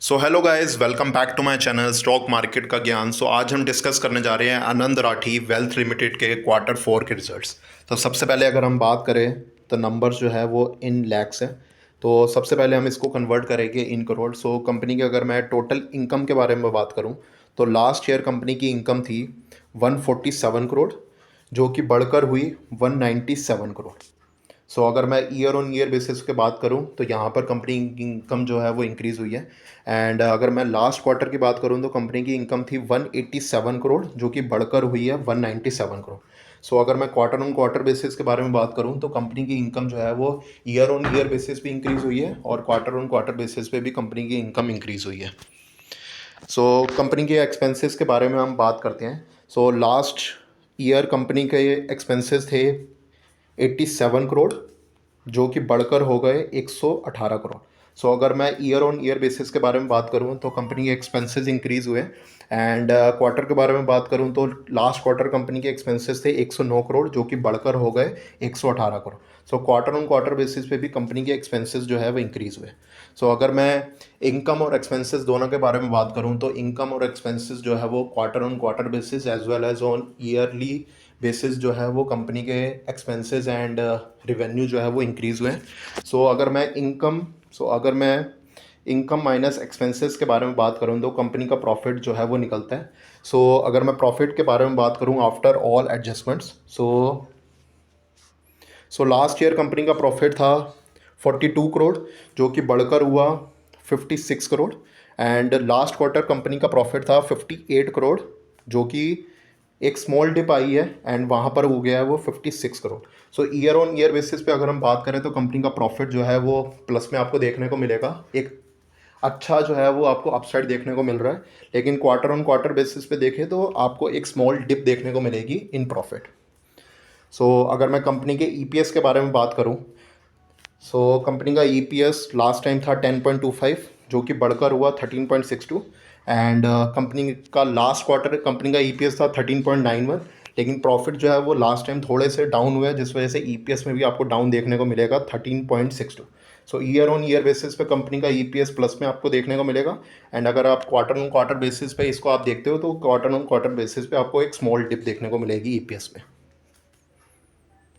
So hello guys, welcome back to my channel stock market का ज्ञान। आज हम डिस्कस करने जा रहे हैं आनंद राठी वेल्थ लिमिटेड के क्वार्टर फोर के रिजल्ट्स। तो सबसे पहले अगर हम बात करें तो नंबर्स जो है वो इन लैक्स है। तो सबसे पहले हम इसको कन्वर्ट करेंगे इन करोड़। कंपनी की अगर मैं टोटल इनकम के बारे में बात करूं तो लास्ट ईयर कंपनी की इनकम थी 147 करोड़, जो कि बढ़कर हुई 197 करोड़। अगर मैं ईयर ऑन ईयर बेसिस पे बात करूं तो यहाँ पर कंपनी की इनकम जो है वो इंक्रीज़ हुई है। एंड अगर मैं लास्ट क्वार्टर की बात करूं तो कंपनी की इनकम थी 187 करोड़, जो कि बढ़कर हुई है 197 करोड़। अगर मैं क्वार्टर ऑन क्वार्टर बेसिस के बारे में बात करूं तो कंपनी की इनकम जो है वो ईयर ऑन ईयर बेसिस पे इंक्रीज़ हुई है और क्वार्टर ऑन क्वार्टर बेसिस पे भी कंपनी की इनकम इंक्रीज़ हुई है। कंपनी के एक्सपेंसेस के बारे में हम बात करते हैं। लास्ट ईयर कंपनी के एक्सपेंसेस थे 87 करोड़, जो कि बढ़कर हो गए 118 करोड़। अगर मैं ईयर ऑन ईयर बेसिस के बारे में बात करूं तो कंपनी के एक्सपेंसेस इंक्रीज़ हुए। एंड क्वार्टर के बारे में बात करूं तो लास्ट क्वार्टर कंपनी के एक्सपेंसेस थे 109 करोड़, जो कि बढ़कर हो गए 118 crore. Quarter on quarter basis पे भी कंपनी के एक्सपेंसेस जो है वो इंक्रीज़ हुए। अगर मैं इनकम और एक्सपेंसेस दोनों के बारे में बात करूं तो इनकम और एक्सपेंसेस जो है वो quarter on quarter basis as well as on yearly basis जो है वो कंपनी के एक्सपेंसेस एंड रिवेन्यू जो है वो इंक्रीज़ हुए हैं। अगर मैं इनकम माइनस एक्सपेंसेस के बारे में बात करूं तो कंपनी का प्रॉफिट जो है वो निकलता है। अगर मैं प्रॉफिट के बारे में बात करूं after all adjustments, last year company का प्रॉफिट था 42 करोड़, जो कि बढ़कर हुआ 56 crore. And last quarter company का प्रॉफिट था 58 करोड़, जो कि एक स्मॉल डिप आई है एंड वहाँ पर हो गया है वो 56 crore. Year on year basis पे अगर हम बात करें तो कंपनी का प्रॉफिट जो है वो प्लस में आपको देखने को मिलेगा। एक अच्छा जो है वो आपको अपसाइड देखने को मिल रहा है। लेकिन क्वार्टर ऑन क्वार्टर बेसिस पे देखें तो आपको एक स्मॉल डिप देखने को मिलेगी इन प्रॉफिट। अगर मैं कंपनी के ईपीएस के बारे में बात करूं, कंपनी का ईपीएस लास्ट टाइम था 10.25, जो कि बढ़कर हुआ 13.62। एंड कंपनी का लास्ट क्वार्टर कंपनी का ईपीएस था 13.91। लेकिन प्रॉफिट जो है वो लास्ट टाइम थोड़े से डाउन हुआ है, जिस वजह से ईपीएस में भी आपको डाउन देखने को मिलेगा 13.62। ईयर ऑन ईयर बेसिस पे कंपनी का ईपीएस प्लस में आपको देखने को मिलेगा। एंड अगर आप क्वार्टर ऑन क्वार्टर बेसिस पे इसको आप देखते हो तो क्वार्टर ऑन क्वार्टर बेसिस पे आपको एक स्मॉल डिप देखने को मिलेगी ईपीएस में।